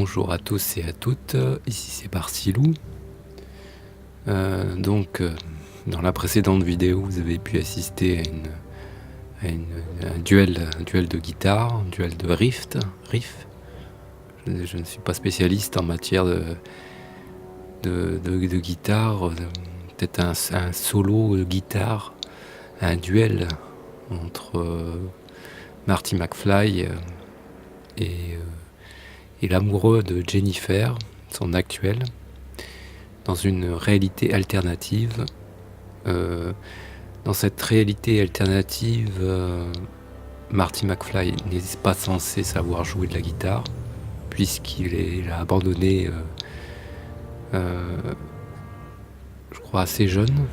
Bonjour à tous et à toutes, ici c'est Barcilou. Dans la précédente vidéo, vous avez pu assister à un duel de guitare, un duel de riff. Je ne suis pas spécialiste en matière de guitare, peut-être un solo de guitare, un duel entre Marty McFly et l'amoureux de Jennifer, son actuel, dans une réalité alternative. Dans cette réalité alternative, Marty McFly n'est pas censé savoir jouer de la guitare, puisqu'il a abandonné, je crois, assez jeune.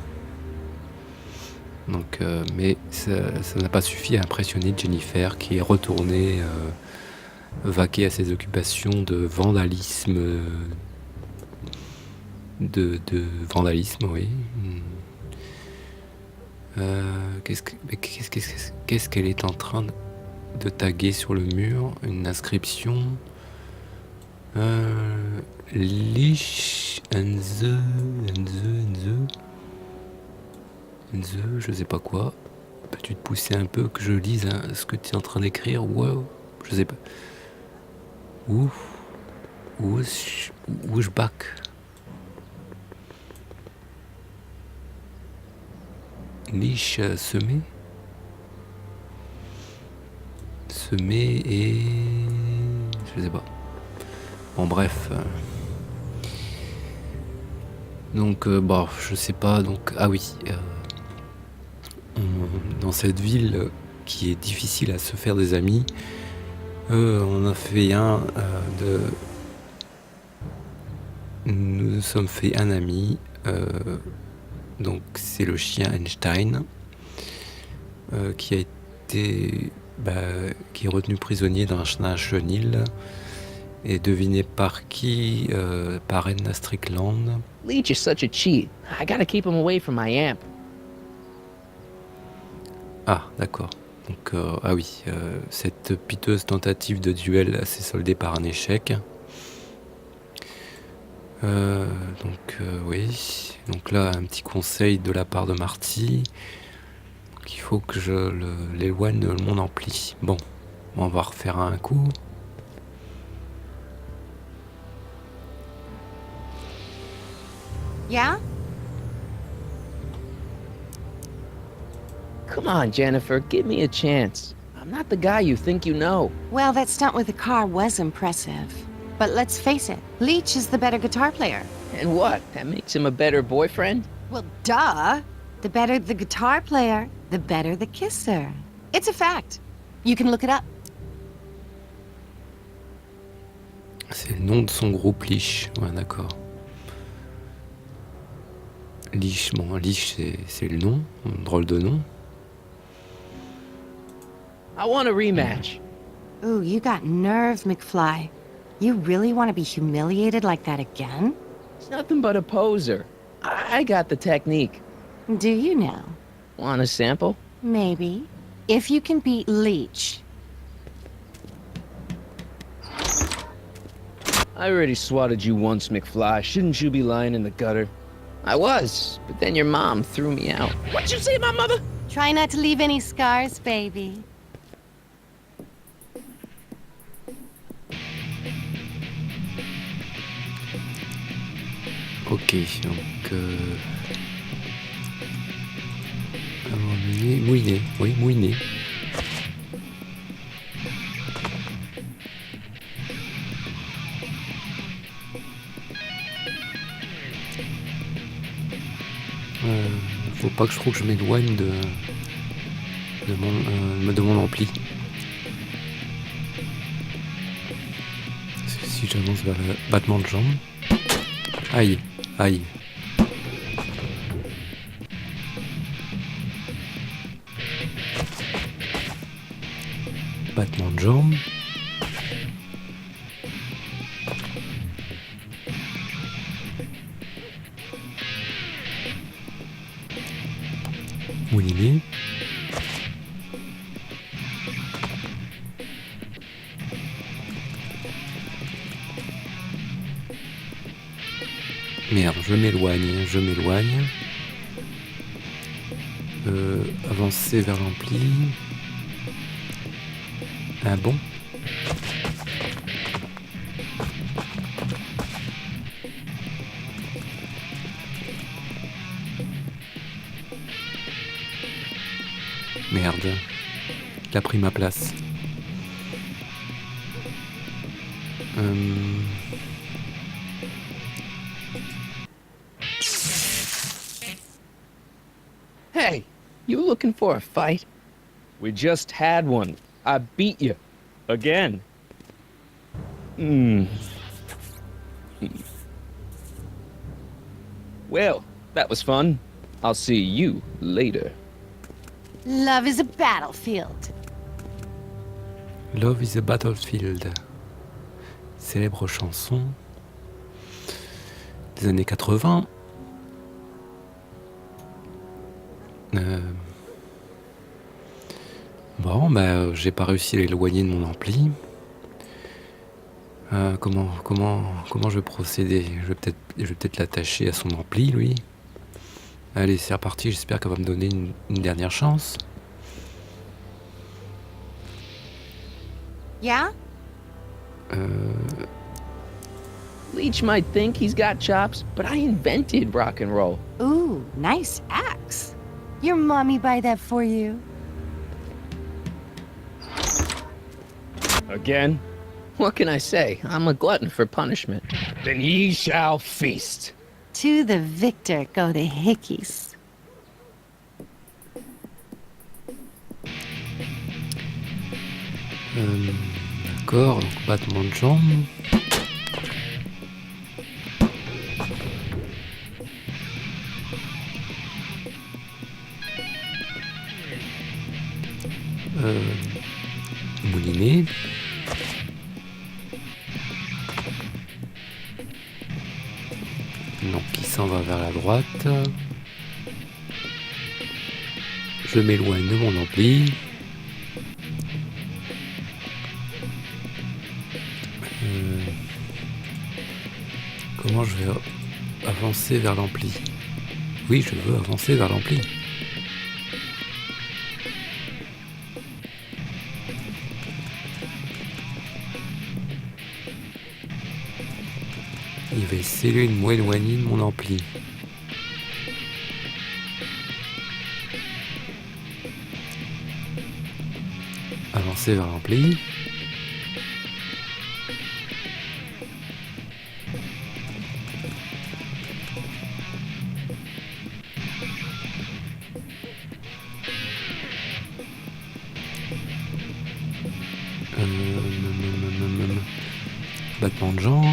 Mais ça n'a pas suffi à impressionner Jennifer, qui est retournée vaquer à ses occupations de vandalisme, vandalisme, oui. Qu'est-ce qu'elle est en train de taguer sur le mur? Une inscription. Leash and the, je sais pas quoi. Peux-tu te pousser un peu que je lise ce que tu es en train d'écrire? Wow, je sais pas. Wishback. Niche semée et je sais pas. Bon, bref. Je sais pas. Dans cette ville qui est difficile à se faire des amis, on a fait nous nous sommes fait un ami. Donc c'est le chien Einstein qui est retenu prisonnier dans un chenil et deviné par qui? Par Edna Strickland. Leech is such a cheat. I gotta keep him away from my amp. Ah, d'accord. Donc, cette piteuse tentative de duel s'est soldée par un échec. Oui. Donc là, un petit conseil de la part de Marty. Donc, il faut que je l'éloigne de mon ampli. Bon, on va refaire un coup. Yeah? Come on, Jennifer, give me a chance. I'm not the guy you think you know. Well, that stunt with the car was impressive. But let's face it, Leech is the better guitar player. And what? That makes him a better boyfriend? Well, duh! The better the guitar player, the better the kisser. It's a fact. You can look it up. C'est le nom de son groupe, Leash. Ouais, d'accord. Leash, c'est le nom, un drôle de nom. I want a rematch. Ooh, you got nerve, McFly. You really want to be humiliated like that again? It's nothing but a poser. I got the technique. Do you now? Want a sample? Maybe. If you can beat Leech. I already swatted you once, McFly. Shouldn't you be lying in the gutter? I was, but then your mom threw me out. What'd you say, my mother? Try not to leave any scars, baby. Ok, donc... mouliné, oui, mouliné. Faut pas que je trouve que je m'éloigne de mon ampli. Si j'avance vers le battement de jambes. Aïe. Battement de jambes. Mouliné. Merde, je m'éloigne. Avancer vers l'ampli. Ah bon? Merde. Il a pris ma place. Hey, you looking for a fight? We just had one. I beat you. Again. Well, that was fun. I'll see you later. Love is a battlefield. Love is a battlefield. Célèbre chanson des années 80. Bon, bah, j'ai pas réussi à l'éloigner de mon ampli. Comment je vais procéder? Je vais peut-être l'attacher à son ampli, lui. Allez, c'est reparti. J'espère qu'elle va me donner une dernière chance. Yeah? Leech might think he's got chops, but I invented rock and roll. Ooh, nice axe. Your mommy buy that for you? Again? What can I say? I'm a glutton for punishment. Then ye shall feast. To the victor go the hickeys. D'accord, donc battement de jambes. Moulinet. Donc il s'en va vers la droite. Je m'éloigne de mon ampli. Comment je vais avancer vers l'ampli? Oui, je veux avancer vers l'ampli. Il va essayer de m'éloigner de mon ampli. Avancer vers l'ampli. Battement de jambes.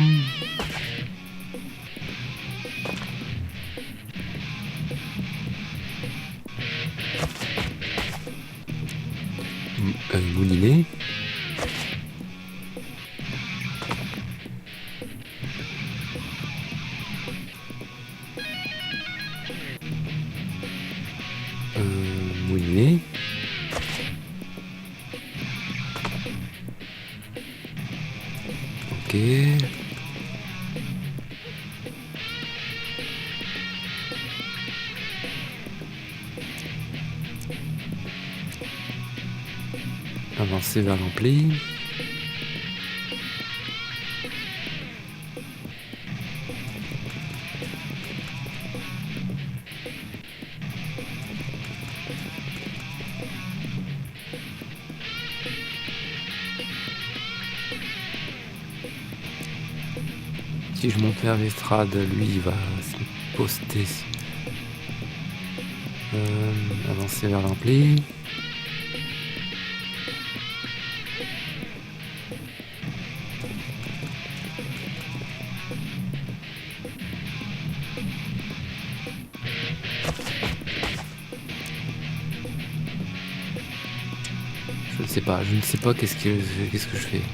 Moulinet. Moulinet. Ok. Avancer vers l'ampli. Si je monte vers l'estrade, lui il va se poster. Avancer vers l'ampli. Je ne sais pas qu'est-ce que je fais.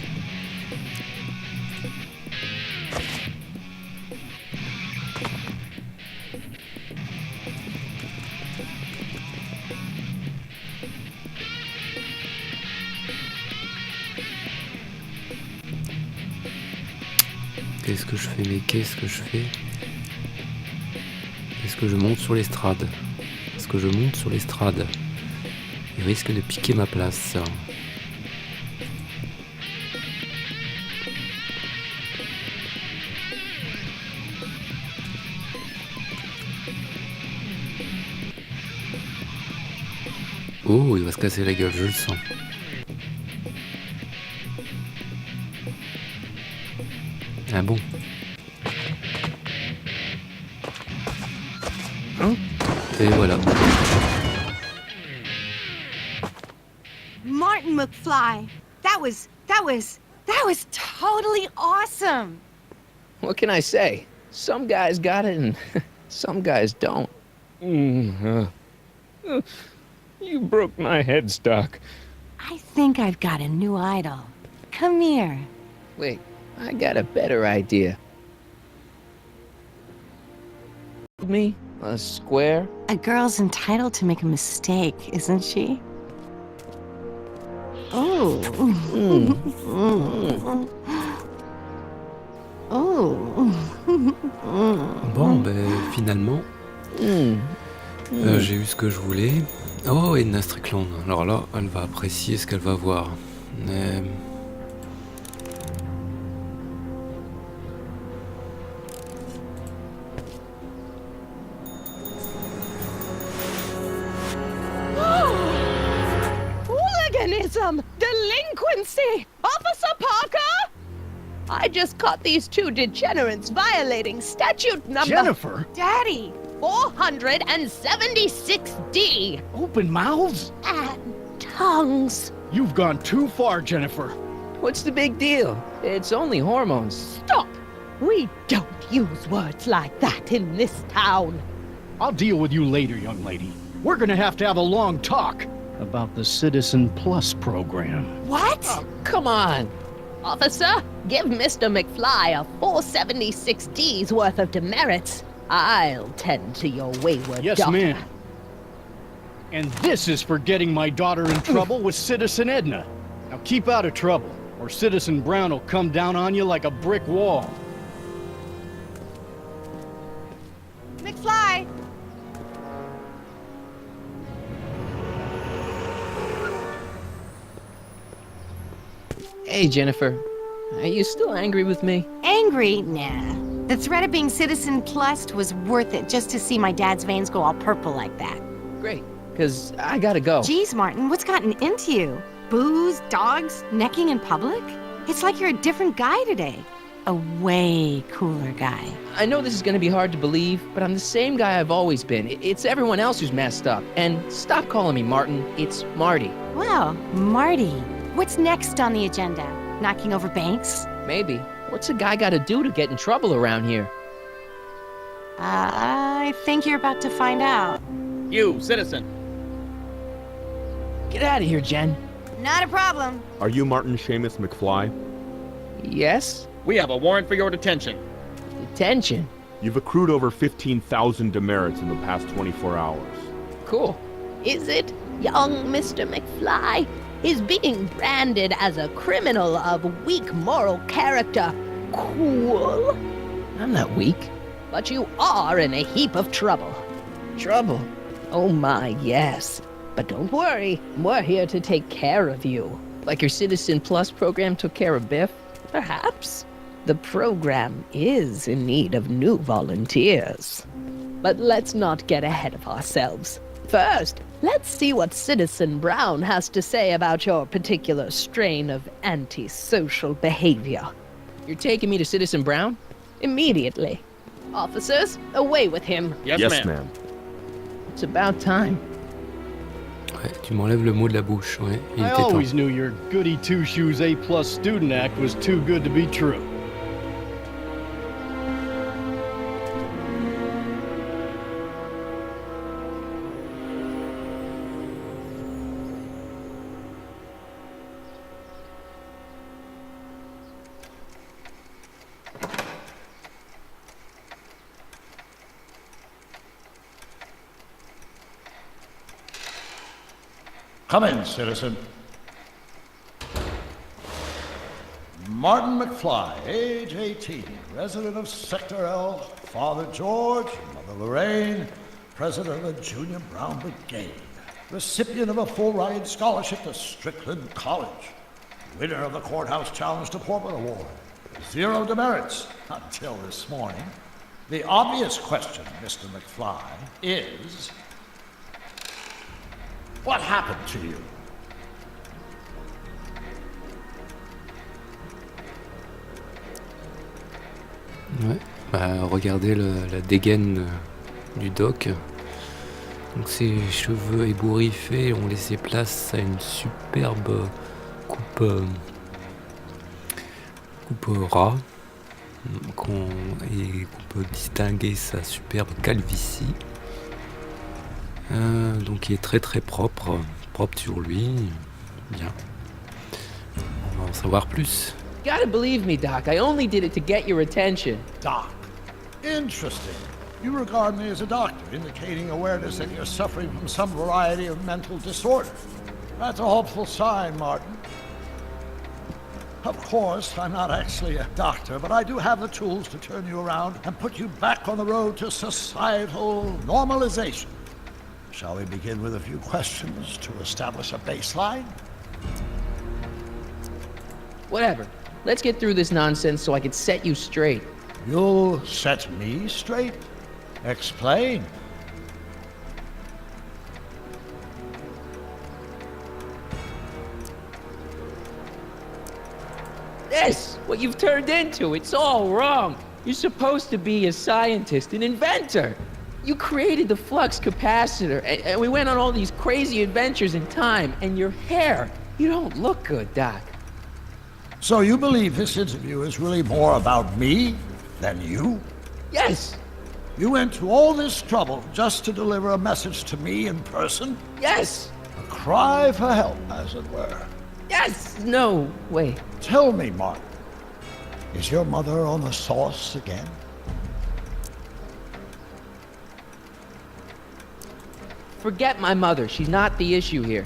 Qu'est-ce que je fais? que je monte sur l'estrade. Est-ce que je monte sur l'estrade? Il risque de piquer ma place. Oh, il va se casser la gueule, je le sens. Ah bon? Et voilà. Martin McFly, that was totally awesome. What can I say? Some guys got it and some guys don't. You broke my headstock. I think I've got a new idol. Come here. Wait, I got a better idea. Me? A square? A girl's entitled to make a mistake, isn't she? Oh. Oh. Bon, ben finalement, j'ai eu ce que je voulais. Oh, Edna Strickland. Alors là, elle va apprécier ce qu'elle va voir. Hooliganism! Delinquency! Officer Parker! I just caught these two degenerates violating statute number... Jennifer! Daddy! 476D! Open mouths? And tongues. You've gone too far, Jennifer. What's the big deal? It's only hormones. Stop! We don't use words like that in this town. I'll deal with you later, young lady. We're gonna have to have a long talk about the Citizen Plus program. What? Come on! Officer, give Mr. McFly a 476D's worth of demerits. I'll tend to your wayward Yes, daughter. ma'am. And this is for getting my daughter in trouble with Citizen Edna. Now keep out of trouble, or Citizen Brown will come down on you like a brick wall. McFly! Hey, Jennifer. Are you still angry with me? Angry? Nah. The threat of being Citizen Plussed was worth it just to see my dad's veins go all purple like that. Great, because I gotta go. Geez, Martin, what's gotten into you? Booze, dogs, necking in public? It's like you're a different guy today. A way cooler guy. I know this is gonna be hard to believe, but I'm the same guy I've always been. It's everyone else who's messed up. And stop calling me Martin. It's Marty. Well, Marty, what's next on the agenda? Knocking over banks? Maybe. What's a guy gotta do to get in trouble around here? I think you're about to find out. You, citizen. Get out of here, Jen. Not a problem. Are you Martin Seamus McFly? Yes? We have a warrant for your detention. Detention. You've accrued over 15,000 demerits in the past 24 hours. Cool. Is it, young Mr. McFly? Is being branded as a criminal of weak moral character cool? I'm not weak. But you are in a heap of trouble. Trouble? Oh my, yes. But don't worry, we're here to take care of you. Like your Citizen Plus program took care of Biff? Perhaps. The program is in need of new volunteers. But let's not get ahead of ourselves. First, let's see what Citizen Brown has to say about your particular strain of antisocial behavior. You're taking me to Citizen Brown? Immediately. Officers, away with him. Yes, ma'am. It's about time. Ouais, tu m'enlèves le mot de la bouche, ouais. Il I était temps. always knew your goody two-shoes A-plus student act was too good to be true. Come in, citizen. Martin McFly, age 18, resident of Sector L, Father George, Mother Lorraine, president of the Junior Brown Brigade, recipient of a full-ride scholarship to Strickland College, winner of the Courthouse Challenge to Portland Award, 0 demerits until this morning. The obvious question, Mr. McFly, is, what happened to you? Ouais, bah regardez la dégaine du doc. Donc ses cheveux ébouriffés ont laissé place à une superbe coupe ras, et qu'on peut distinguer sa superbe calvitie. Donc il est très très propre sur lui. Bien. On va en savoir plus. You gotta believe me, Doc. I only did it to get your attention. Doc. Interesting. You regard me as a doctor, indicating awareness that you're suffering from some variety of mental disorder. That's a hopeful sign, Martin. Of course, I'm not actually a doctor, but I do have the tools to turn you around and put you back on the road to societal normalization. Shall we begin with a few questions to establish a baseline? Whatever. Let's get through this nonsense so I can set you straight. You'll set me straight? Explain. This! What you've turned into, it's all wrong. You're supposed to be a scientist, an inventor. You created the flux capacitor, and we went on all these crazy adventures in time, and your hair, you don't look good, Doc. So you believe this interview is really more about me than you? Yes! You went to all this trouble just to deliver a message to me in person? Yes! A cry for help, as it were. Yes! No, wait. Tell me, Martin, is your mother on the sauce again? Forget my mother. She's not the issue here.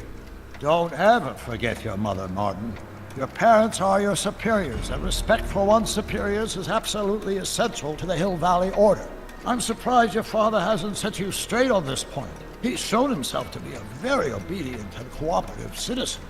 Don't ever forget your mother, Martin. Your parents are your superiors, and respect for one's superiors is absolutely essential to the Hill Valley Order. I'm surprised your father hasn't set you straight on this point. He's shown himself to be a very obedient and cooperative citizen.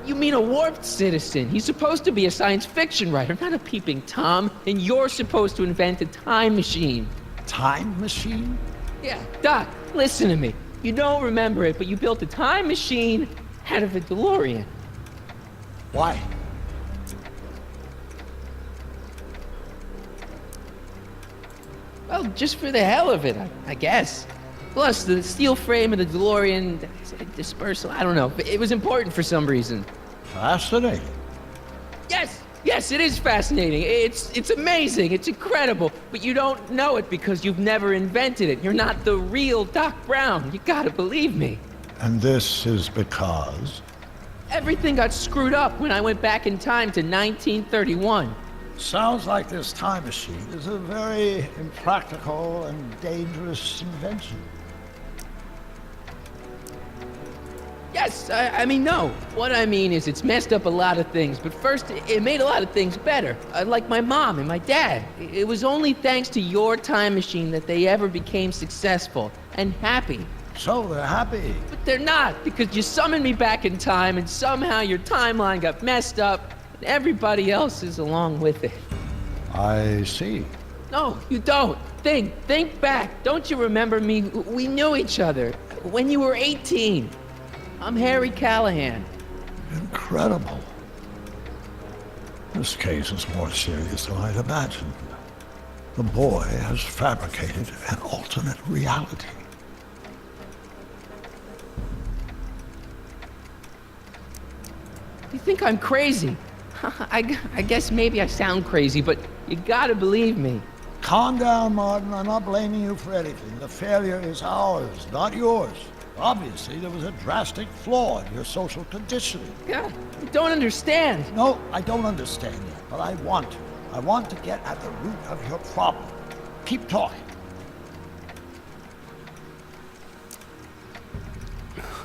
You mean a warped citizen? He's supposed to be a science fiction writer, not a peeping Tom. And you're supposed to invent a time machine. Time machine? Yeah, Doc, listen to me. You don't remember it, but you built a time machine out of a DeLorean. Why? Well, just for the hell of it, I guess. Plus, the steel frame of the DeLorean, dispersal, I don't know. But it was important for some reason. Fascinating. Yes, it is fascinating. It's amazing. It's incredible. But you don't know it because you've never invented it. You're not the real Doc Brown. You gotta believe me. And this is because? Everything got screwed up when I went back in time to 1931. Sounds like this time machine is a very impractical and dangerous invention. Yes, I mean, no. What I mean is it's messed up a lot of things, but first, it made a lot of things better. Like my mom and my dad. It was only thanks to your time machine that they ever became successful and happy. So they're happy. But they're not, because you summoned me back in time, and somehow your timeline got messed up, and everybody else is along with it. I see. No, you don't. Think back. Don't you remember me? We knew each other when you were 18. I'm Harry Callahan. Incredible. This case is more serious than I'd imagined. The boy has fabricated an alternate reality. You think I'm crazy? I guess maybe I sound crazy, but you gotta believe me. Calm down, Martin. I'm not blaming you for anything. The failure is ours, not yours. Obviously, there was a drastic flaw in your social conditioning. God, you don't understand. No, I don't understand yet, but I want to. I want to get at the root of your problem. Keep talking.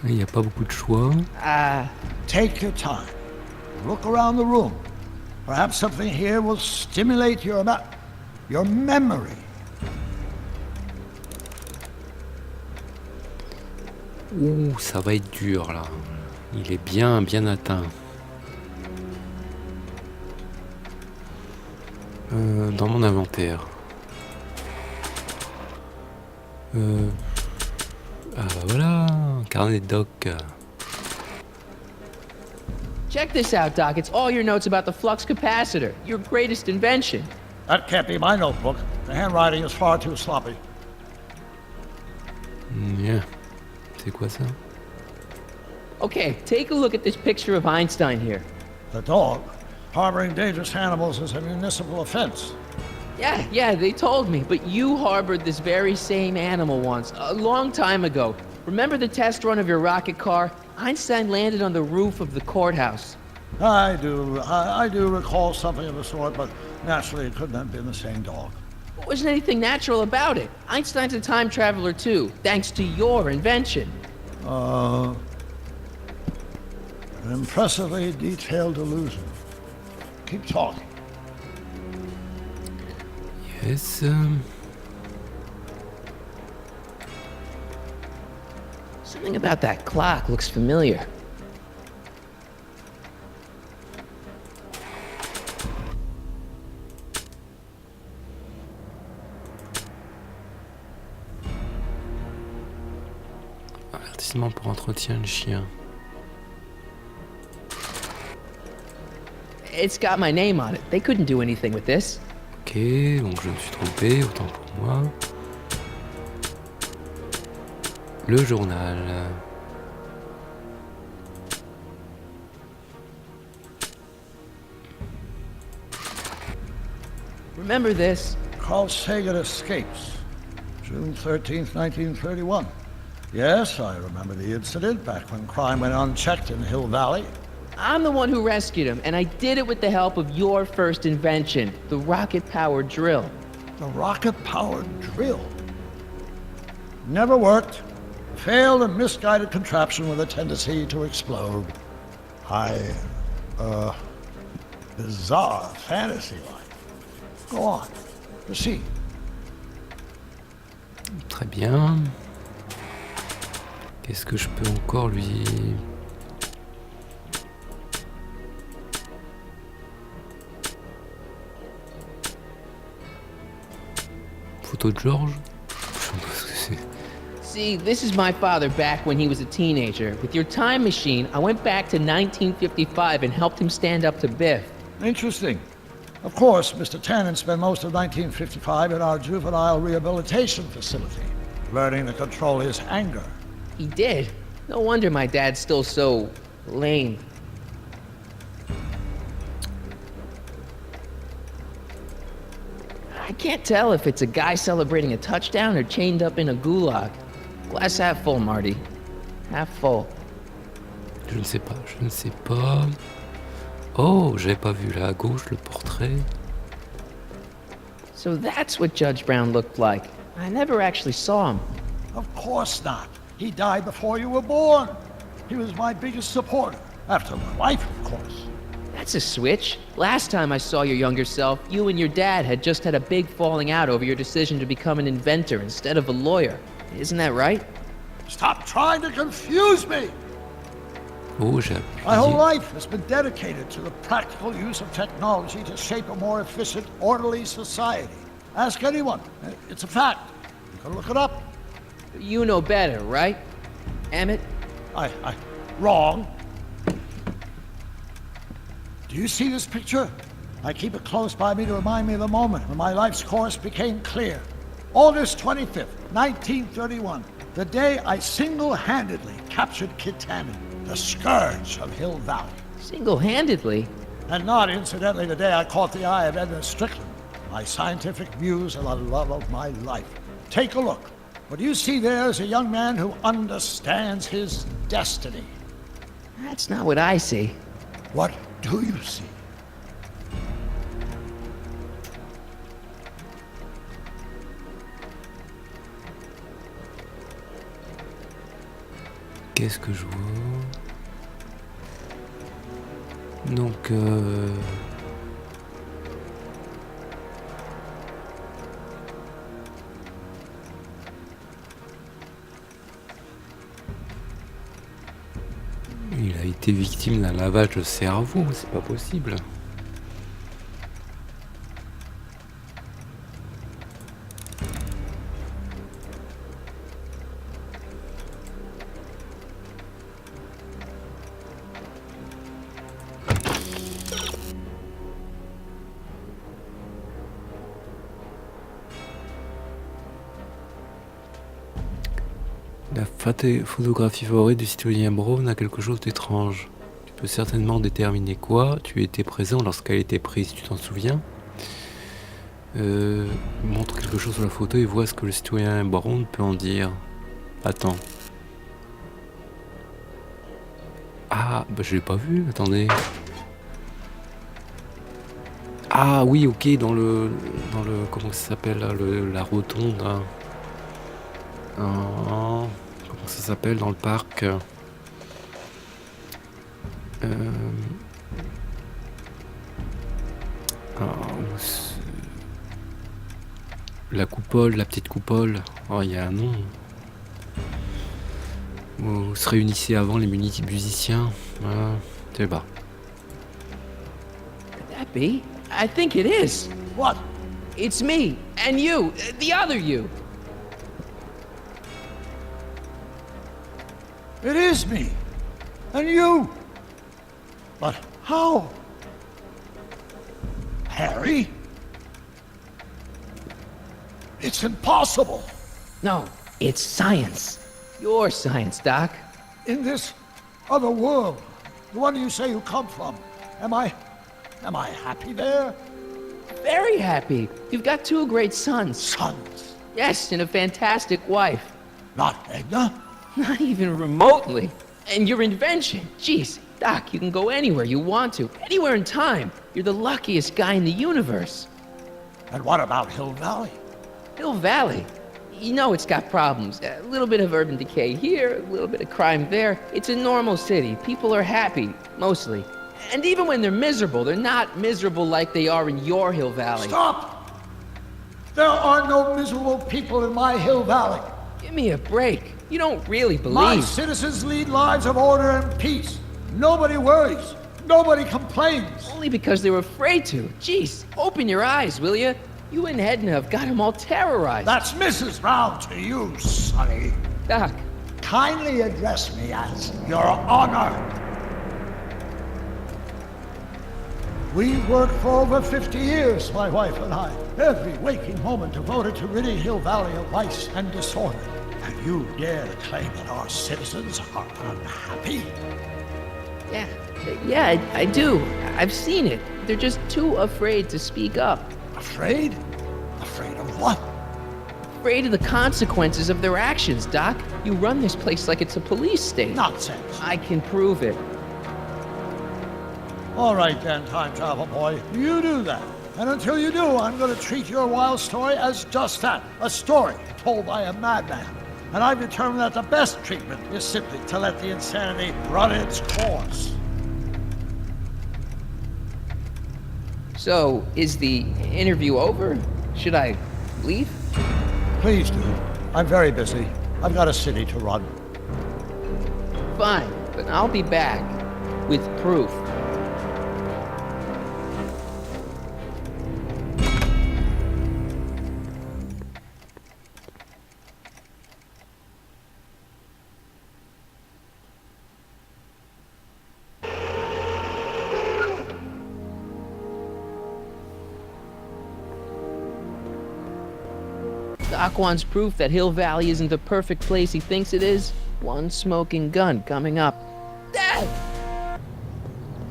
Il n'y a pas beaucoup de choix. Take your time. Look around the room. Perhaps something here will stimulate your memory. Ouh, ça va être dur là. Il est bien atteint. Dans mon inventaire. Ah bah voilà, carnet de doc. Check this out, Doc. It's all your notes about the flux capacitor, your greatest invention. That can't be my notebook. The handwriting is far too sloppy. Yeah. C'est quoi ça? Okay, take a look at this picture of Einstein here. The dog. Harboring dangerous animals is a municipal offense. Yeah, they told me, but you harbored this very same animal once, a long time ago. Remember the test run of your rocket car? Einstein landed on the roof of the courthouse. I do recall something of the sort, but naturally it couldn't have been the same dog. There wasn't anything natural about it. Einstein's a time traveler too, thanks to your invention. An impressively detailed illusion. Keep talking. Yes. Something about that clock looks familiar. Avertissement pour entretien de chien. It's got my name on it. They couldn't do anything with this. Ok, donc je me suis trompé, autant pour moi. Le journal. Remember this? Carl Sagan escapes. June 13th, 1931. Yes, I remember the incident back when crime went unchecked in Hill Valley. I'm the one who rescued him, and I did it with the help of your first invention, the rocket-powered drill. The rocket-powered drill. Never worked. Failed and misguided contraption with a tendency to explode. Bizarre fantasy life. Go on. Proceed. Très bien. Qu'est-ce que je peux encore lui... Photo de George? Je sais pas ce que c'est. See, this is my father back when he was a teenager. With your time machine, I went back to 1955 and helped him stand up to Biff. Interesting. Of course, Mr. Tannen spent most of 1955 in our juvenile rehabilitation facility, learning to control his anger. He did. No wonder my dad's still so lame. I can't tell if it's a guy celebrating a touchdown or chained up in a gulag. Glass half full, Marty. Half full. Je ne sais pas, je ne sais pas. Oh, j'avais pas vu là à gauche le portrait. So that's what Judge Brown looked like. I never actually saw him. Of course not. He died before you were born. He was my biggest supporter. After my wife, of course. That's a switch. Last time I saw your younger self, you and your dad had just had a big falling out over your decision to become an inventor instead of a lawyer. Isn't that right? Stop trying to confuse me! Oh, j'ai My whole appuyé. life has been dedicated to the practical use of technology to shape a more efficient, orderly society. Ask anyone. It's a fact. You can look it up. You know better, right? Emmett? Wrong. Do you see this picture? I keep it close by me to remind me of the moment when my life's course became clear. August 25th, 1931, the day I single-handedly captured Kit Tannen, the scourge of Hill Valley. Single-handedly? And not incidentally the day I caught the eye of Edna Strickland, my scientific muse and the love of my life. Take a look. What you see there is a young man who understands his destiny. That's not what I see. What do you see? Ok, qu'est-ce que je vois? Donc il a été victime d'un lavage de cerveau, c'est pas possible. La photographie favorite du citoyen Brown a quelque chose d'étrange. Tu peux certainement déterminer quoi. Tu étais présent lorsqu'elle était prise, tu t'en souviens? Montre quelque chose sur la photo et vois ce que le citoyen Brown peut en dire. Attends. Ah, bah je l'ai pas vu, attendez. Ah oui, ok, dans le comment ça s'appelle là, la rotonde. Hein. Comment ça s'appelle dans le parc? La coupole, la petite coupole. Oh, il y a un nom. Où se réunissaient avant les musiciens. Je sais pas. Could that be? I think it is. What? It's me, and you, the other you. It is me. And you. But how? Harry? It's impossible. No, it's science. Your science, Doc. In this other world, the one you say you come from, am I happy there? Very happy. You've got 2 great sons. Sons. Yes, and a fantastic wife. Not Edna? Not even remotely. And your invention. Jeez, Doc, you can go anywhere you want to. Anywhere in time. You're the luckiest guy in the universe. And what about Hill Valley? Hill Valley. You know it's got problems. A little bit of urban decay here, a little bit of crime there. It's a normal city. People are happy, mostly. And even when they're miserable, they're not miserable like they are in your Hill Valley. Stop! There are no miserable people in my Hill Valley. Give me a break. You don't really believe. My citizens lead lives of order and peace. Nobody worries. Nobody complains. Only because they were afraid to. Jeez, open your eyes, will you? You and Edna have got them all terrorized. That's Mrs. Brown to you, Sonny. Doc. Kindly address me as Your Honor. We worked for over 50 years, my wife and I. Every waking moment devoted to ridding Hill Valley of vice and disorder. And you dare to claim that our citizens are unhappy? Yeah, I do. I've seen it. They're just too afraid to speak up. Afraid? Afraid of what? Afraid of the consequences of their actions, Doc. You run this place like it's a police state. Nonsense. I can prove it. All right then, time travel boy. You do that. And until you do, I'm going to treat your wild story as just that. A story told by a madman. And I've determined that the best treatment is simply to let the insanity run its course. So, is the interview over? Should I leave? Please do. I'm very busy. I've got a city to run. Fine, but I'll be back with proof. Doc wants proof that Hill Valley isn't the perfect place he thinks it is. One smoking gun coming up. Dad!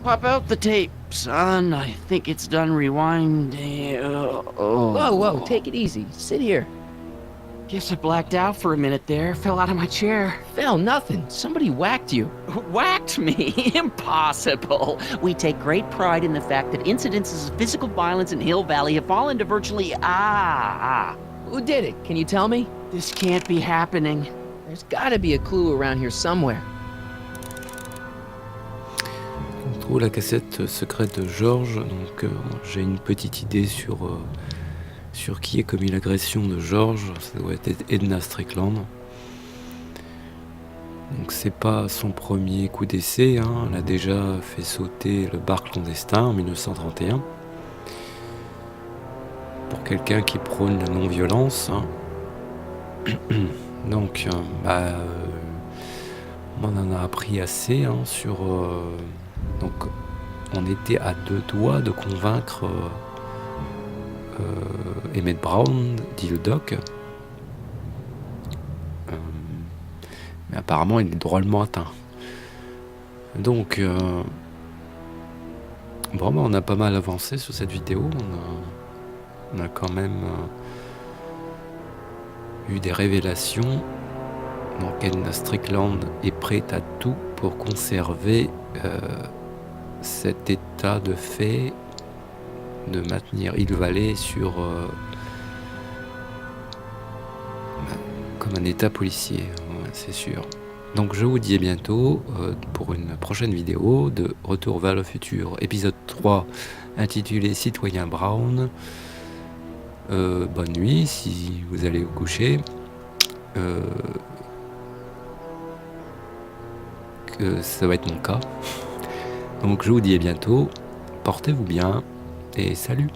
Pop out the tape, son. I think it's done rewinding. Whoa, take it easy. Sit here. Guess I blacked out for a minute there. Fell out of my chair. Fell nothing. Somebody whacked you. Whacked me? Impossible. We take great pride in the fact that incidences of physical violence in Hill Valley have fallen to virtually Who did it? Can you tell me? This can't be happening. There's gotta be a clue around here somewhere. coup, la cassette secrète de George. Donc, j'ai une petite idée sur qui a commis l'agression de George. Ça doit être Edna Strickland. Donc, c'est pas son premier coup d'essai. Hein. Elle a déjà fait sauter le bar clandestin en 1931. Pour quelqu'un qui prône la non-violence. Hein. Donc, on en a appris assez hein, sur. Donc, on était à 2 doigts de convaincre Emmett Brown, dit le doc. Mais apparemment, il est drôlement atteint. Donc, on a pas mal avancé sur cette vidéo. On a quand même eu des révélations. Donc Edna Strickland est prête à tout pour conserver cet état de fait, de maintenir Hill Valley sur comme un état policier, ouais, c'est sûr. Donc je vous dis à bientôt pour une prochaine vidéo de Retour vers le futur, épisode 3 intitulé Citoyen Brown. Bonne nuit si vous allez vous coucher. Que ça va être mon cas. Donc je vous dis à bientôt. Portez-vous bien et salut.